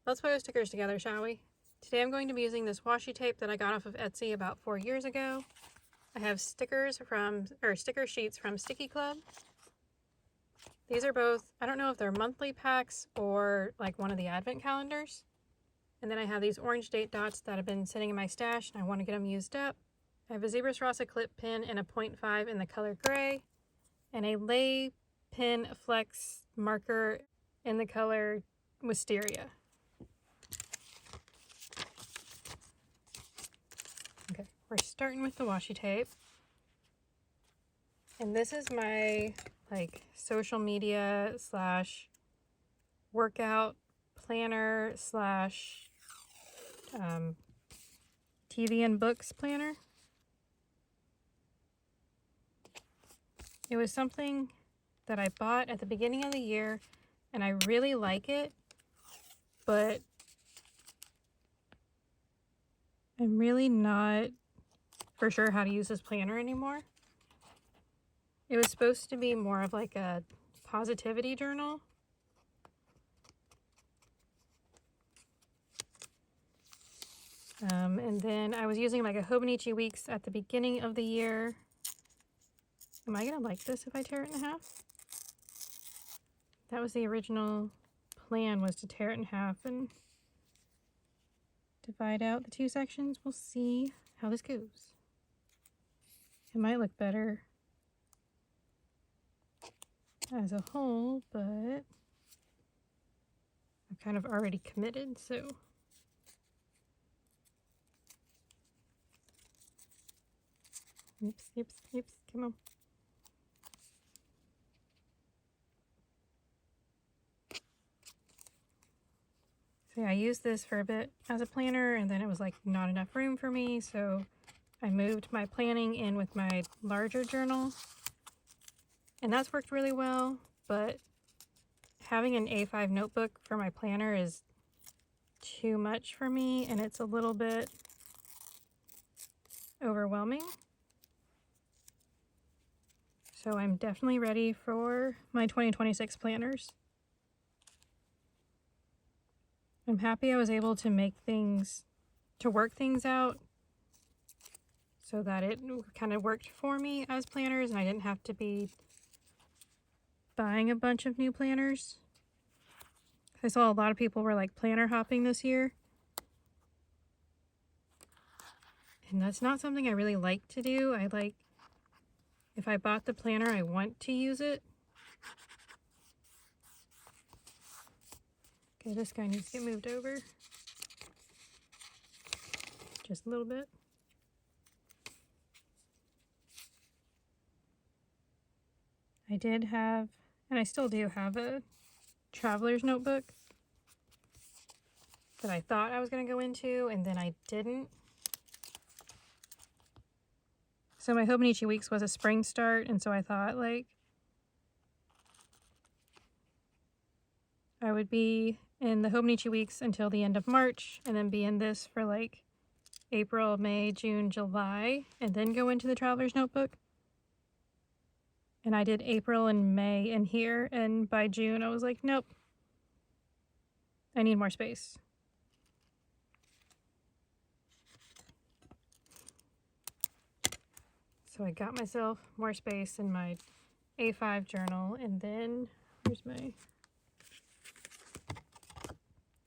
Let's put our stickers together, shall we? Today I'm going to be using this washi tape that I got off of Etsy about 4 years ago. I have sticker sheets from StickiiClub. These are both, I don't know if they're monthly packs or like one of the advent calendars. And then I have these orange date dots that have been sitting in my stash and I want to get them used up. I have a zebra Sarasa clip pin and a 0.5 in the color gray, and a lay pin flex marker in the color Wisteria. Okay, we're starting with the washi tape. And this is my social media slash workout planner slash TV and books planner. It was something that I bought at the beginning of the year and I really like it, but I'm really not for sure how to use this planner anymore. It was supposed to be more of like a positivity journal. And then I was using like a Hobonichi weeks at the beginning of the year. Am I gonna like this if I tear it in half? That was the original plan, was to tear it in half and divide out the two sections. We'll see how this goes. It might look better as a whole, but I've kind of already committed, so oops, come on. So yeah, I used this for a bit as a planner, and then it was like not enough room for me, so I moved my planning in with my larger journal, and that's worked really well. But having an A5 notebook for my planner is too much for me, and it's a little bit overwhelming. So I'm definitely ready for my 2026 planners. I'm happy I was able to work things out so that it kind of worked for me as planners and I didn't have to be buying a bunch of new planners. I saw a lot of people were like planner hopping this year. And that's not something I really like to do. If I bought the planner, I want to use it. Okay, this guy needs to get moved over. Just a little bit. I did have, and I still do have, a traveler's notebook that I thought I was going to go into, and then I didn't. So my Hobonichi weeks was a spring start, and so I thought I would be in the Hobonichi weeks until the end of March, and then be in this for April, May, June, July, and then go into the traveler's notebook. And I did April and May in here, and by June I was like, nope, I need more space. So I got myself more space in my A5 journal, and then here's my,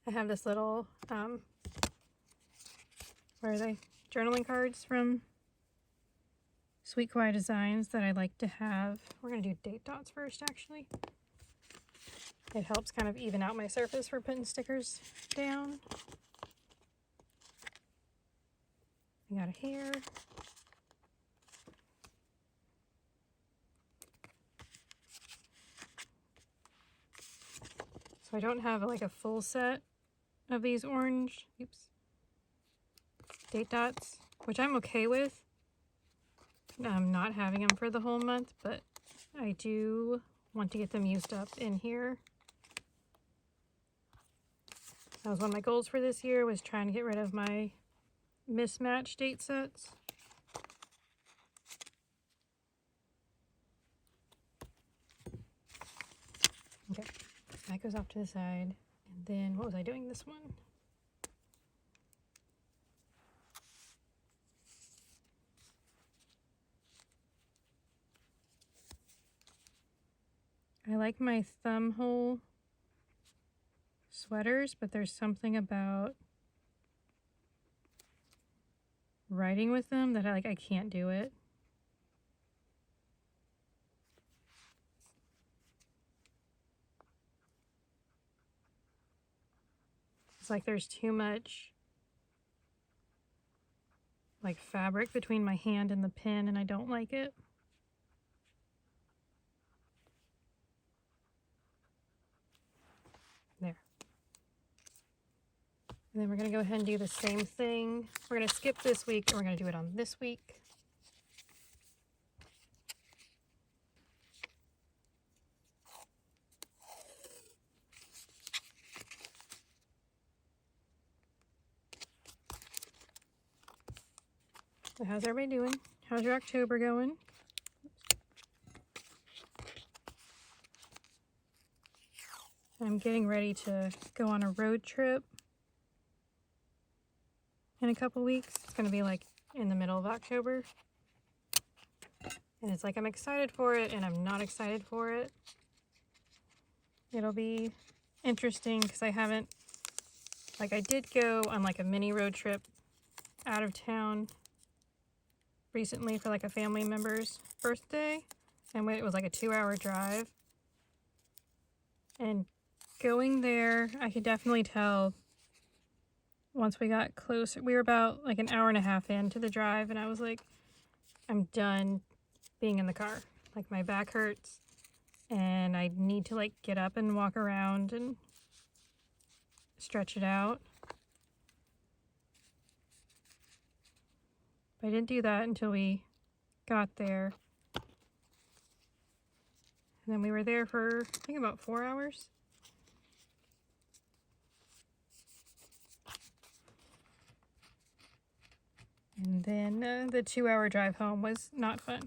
I have this little, where are they? Journaling cards from Sweet Kawaii Designs that I like to have. We're going to do date dots first, actually. It helps kind of even out my surface for putting stickers down. I got a hair. So I don't have a full set of these orange, date dots, which I'm okay with. I'm not having them for the whole month, but I do want to get them used up in here. That was one of my goals for this year, was trying to get rid of my mismatched date sets. Okay, that goes off to the side. And then what was I doing this one? I like my thumb hole sweaters, but there's something about writing with them that I can't do it. It's like there's too much like fabric between my hand and the pen, and I don't like it. There. And then we're going to go ahead and do the same thing. We're going to skip this week, and we're going to do it on this week. So how's everybody doing? How's your October going? I'm getting ready to go on a road trip in a couple weeks. It's going to be like in the middle of October. And it's like I'm excited for it and I'm not excited for it. It'll be interesting because I haven't, like I did go on like a mini road trip out of town recently for like a family member's birthday. And it was like a 2-hour drive. And going there, I could definitely tell once we got closer, we were about like an hour and a half into the drive, and I was like, I'm done being in the car. Like my back hurts, and I need to like get up and walk around and stretch it out. But I didn't do that until we got there. And then we were there for, I think, about 4 hours. And then the 2-hour drive home was not fun.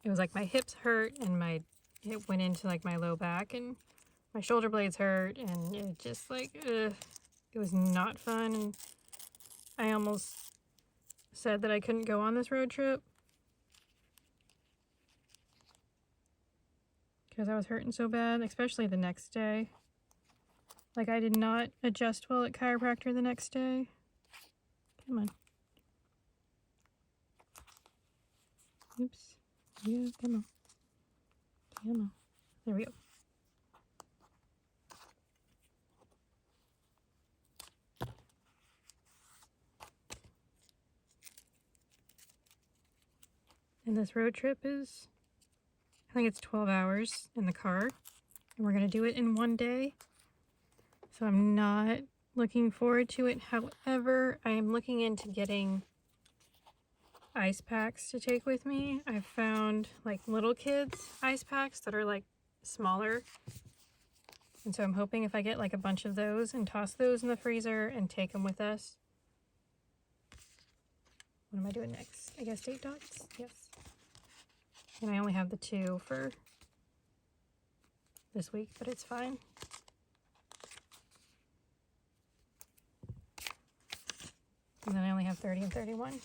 It was like my hips hurt and it went into like my low back and my shoulder blades hurt, and it just like, it was not fun. And I almost said that I couldn't go on this road trip because I was hurting so bad, especially the next day. Like I did not adjust well at chiropractor the next day. Come on. Oops. Yeah, come on. Come on. There we go. And this road trip is, I think it's 12 hours in the car. And we're going to do it in one day. So I'm not looking forward to it. However, I am looking into getting ice packs to take with me. I found like little kids ice packs that are like smaller. And so I'm hoping if I get like a bunch of those and toss those in the freezer and take them with us. What am I doing next? I guess date dots? Yes. And I only have the 2 for this week, but it's fine. And then I only have 30 and 31.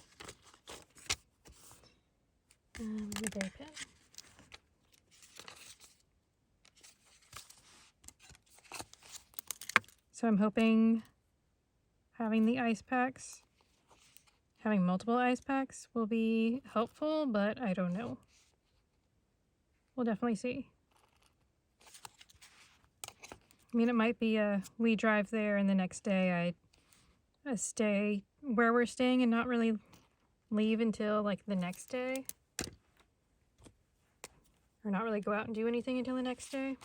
The gray pen. So I'm hoping having the ice packs, having multiple ice packs will be helpful, but I don't know. We'll definitely see. I mean, it might be we drive there and the next day I stay where we're staying and not really leave until like the next day. Or not really go out and do anything until the next day.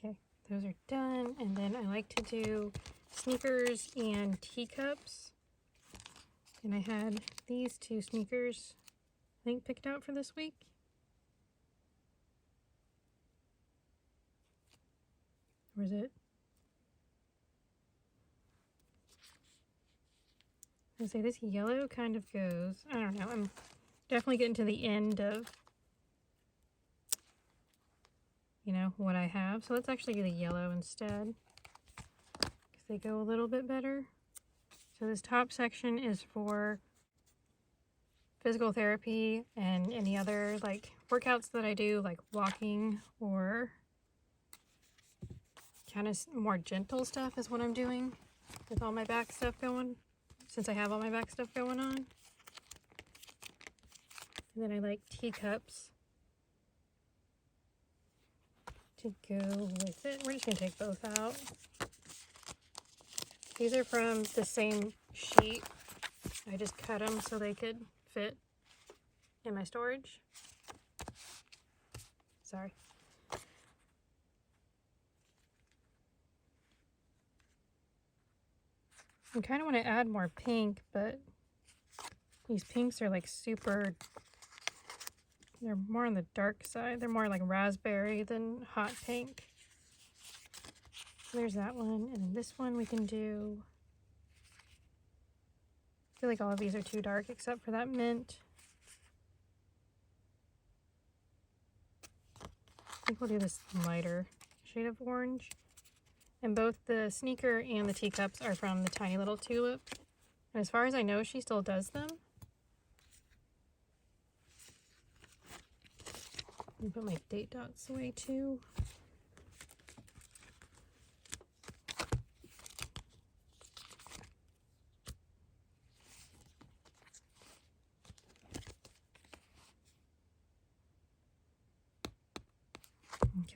Okay, those are done. And then I like to do sneakers and teacups. And I had these two sneakers, I think, picked out for this week. Or is it? I say this yellow kind of goes, I don't know, I'm definitely getting to the end of, you know, what I have. So let's actually do the yellow instead, because they go a little bit better. So this top section is for physical therapy and any other like workouts that I do, like walking or kind of more gentle stuff is what I'm doing with all my back stuff going, since I have all my back stuff going on. And then I like teacups to go with it. We're just going to take both out. These are from the same sheet. I just cut them so they could fit in my storage. Sorry. I kind of want to add more pink, but these pinks are like super, they're more on the dark side. They're more like raspberry than hot pink. So there's that one. And then this one we can do, I feel like all of these are too dark except for that mint. I think we'll do this lighter shade of orange. And both the sneaker and the teacups are from the tiny little Tulip. And as far as I know, she still does them. Let me put my date dots away too.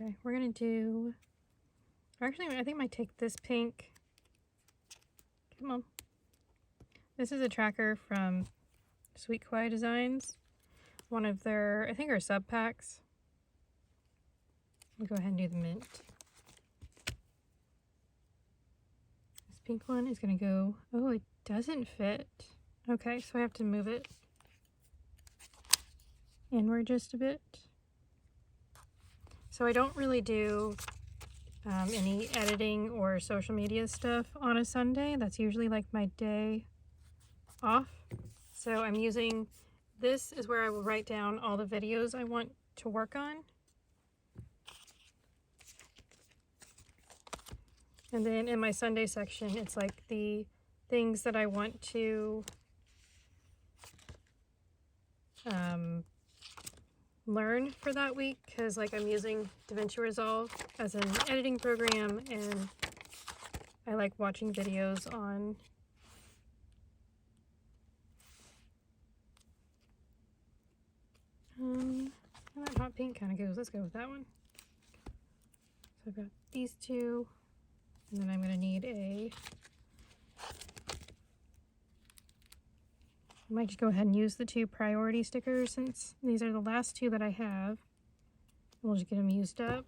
Okay, we're gonna do, actually I think I might take this pink. Come on. This is a tracker from Sweet Kawaii Designs. One of their, I think, are sub packs. We'll go ahead and do the mint. This pink one is gonna go, oh, it doesn't fit. Okay, so I have to move it inward just a bit. So I don't really do any editing or social media stuff on a Sunday. That's usually like my day off. So I'm using, this is where I will write down all the videos I want to work on. And then in my Sunday section, it's like the things that I want to learn for that week, because like I'm using DaVinci Resolve as an editing program, and I like watching videos on that hot pink kind of goes. Let's go with that one. So I've got these two, and then I'm going to need a, I might just go ahead and use the two priority stickers since these are the last two that I have. We'll just get them used up.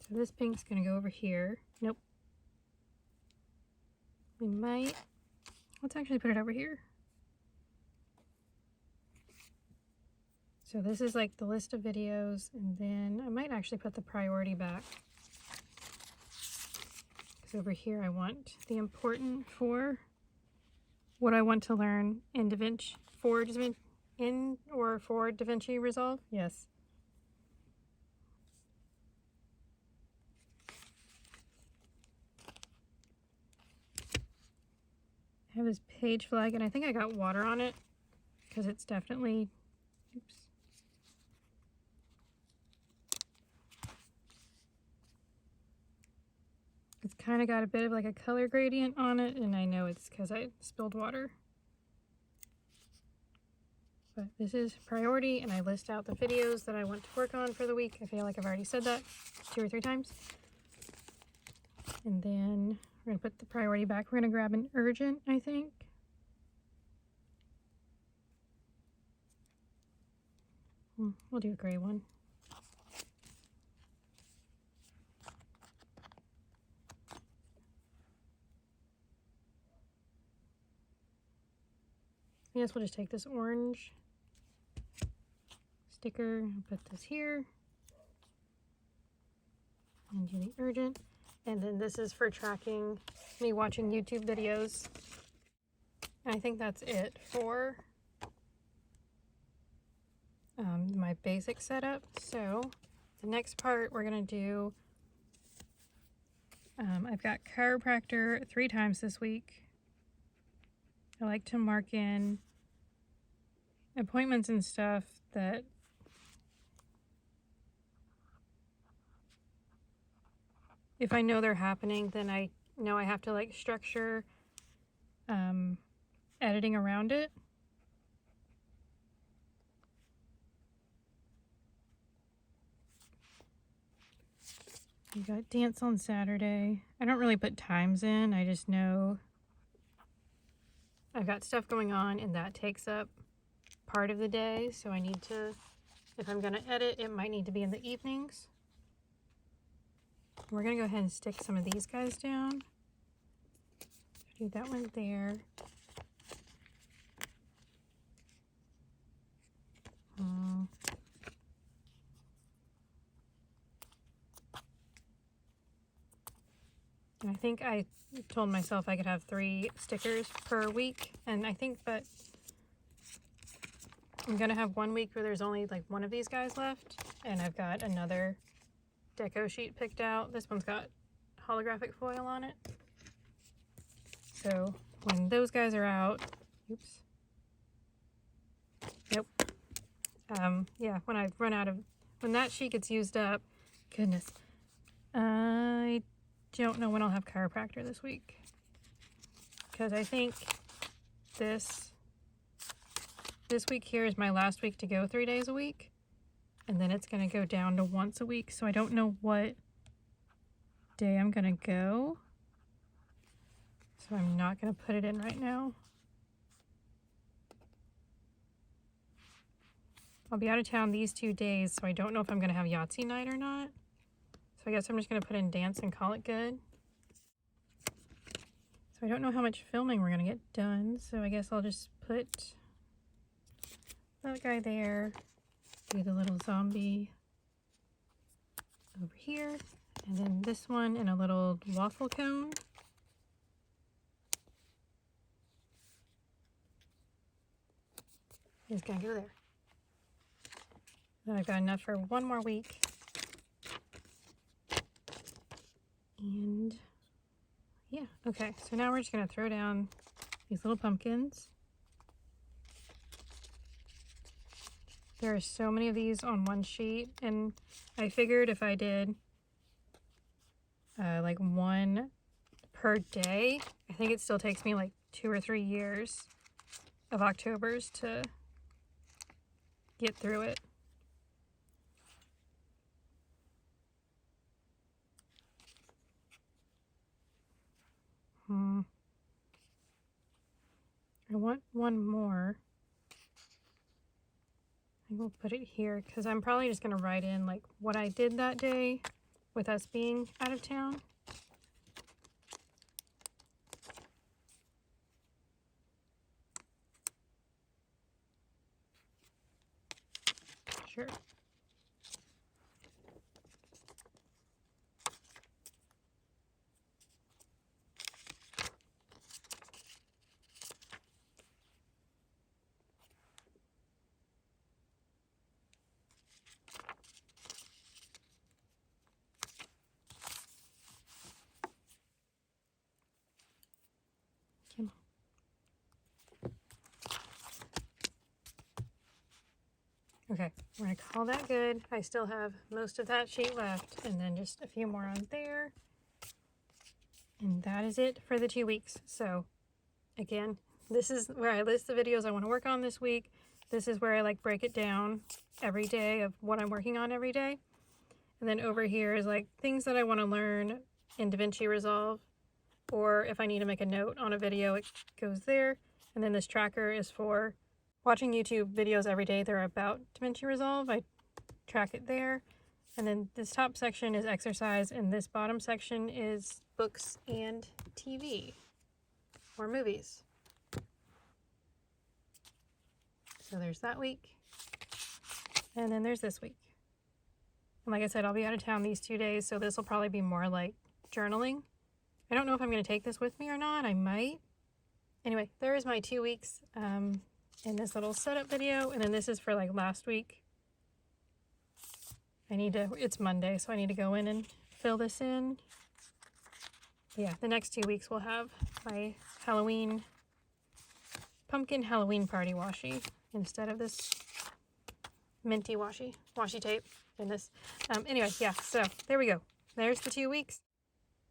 So this pink's going to go over here. Nope. We might, let's actually put it over here. So this is like the list of videos, and then I might actually put the priority back. Because over here I want the important for what I want to learn in DaVinci, for DaVinci Resolve. Yes. I have this page flag, and I think I got water on it because it's definitely, oops. It's kind of got a bit of like a color gradient on it, and I know it's because I spilled water. But this is priority, and I list out the videos that I want to work on for the week. I feel like I've already said that 2 or 3 times. And then we're going to put the priority back. We're going to grab an urgent, I think. We'll do a gray one. I guess we'll just take this orange sticker and put this here. And do the urgent. And then this is for tracking me watching YouTube videos. And I think that's it for my basic setup. So the next part we're gonna do, I've got chiropractor 3 times this week. I like to mark in appointments and stuff that if I know they're happening, then I know I have to like structure editing around it. You got dance on Saturday. I don't really put times in. I just know I've got stuff going on and that takes up part of the day. So I need to, if I'm gonna edit, it might need to be in the evenings. We're gonna go ahead and stick some of these guys down. Do that one there. I think I told myself I could have 3 stickers per week, and I think that I'm gonna have 1 week where there's only like 1 of these guys left, and I've got another deco sheet picked out. This one's got holographic foil on it. So when those guys are out, oops. Nope. Yeah, when I run out of, when that sheet gets used up, goodness, I don't know when I'll have chiropractor this week. Because I think this week here is my last week to go 3 days a week. And then it's going to go down to once a week. So I don't know what day I'm going to go. So I'm not going to put it in right now. I'll be out of town these 2 days, so I don't know if I'm going to have Yahtzee night or not. So I guess I'm just going to put in dance and call it good. So I don't know how much filming we're going to get done, so I guess I'll just put that guy there, do the little zombie over here, and then this one in a little waffle cone. It's going to go there. Then I've got enough for 1 more week. And yeah, okay, so now we're just gonna throw down these little pumpkins. There are so many of these on one sheet, and I figured if I did like 1 per day, I think it still takes me like 2 or 3 years of Octobers to get through it. I want 1 more. I will put it here because I'm probably just going to write in like what I did that day with us being out of town. Sure. Okay, we're gonna call that good. I still have most of that sheet left, and then just a few more on there. And that is it for the 2 weeks. So again, this is where I list the videos I want to work on this week. This is where I like break it down every day of what I'm working on every day. And then over here is like things that I want to learn in DaVinci Resolve, or if I need to make a note on a video, it goes there. And then this tracker is for watching YouTube videos every day that are about DaVinci Resolve. I track it there. And then this top section is exercise, and this bottom section is books and TV or movies. So there's that week. And then there's this week. And like I said, I'll be out of town these 2 days, so this will probably be more like journaling. I don't know if I'm going to take this with me or not. I might. Anyway, there is my 2 weeks in this little setup video. And then this is for like last week. It's Monday, so I need to go in and fill this in. Yeah, the next 2 weeks we'll have my pumpkin Halloween party washi instead of this minty washi tape in this. Anyway, yeah, so there we go. There's the 2 weeks.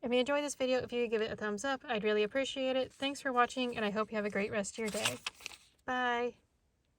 If you enjoyed this video, if you could give it a thumbs up, I'd really appreciate it. Thanks for watching, and I hope you have a great rest of your day. Bye.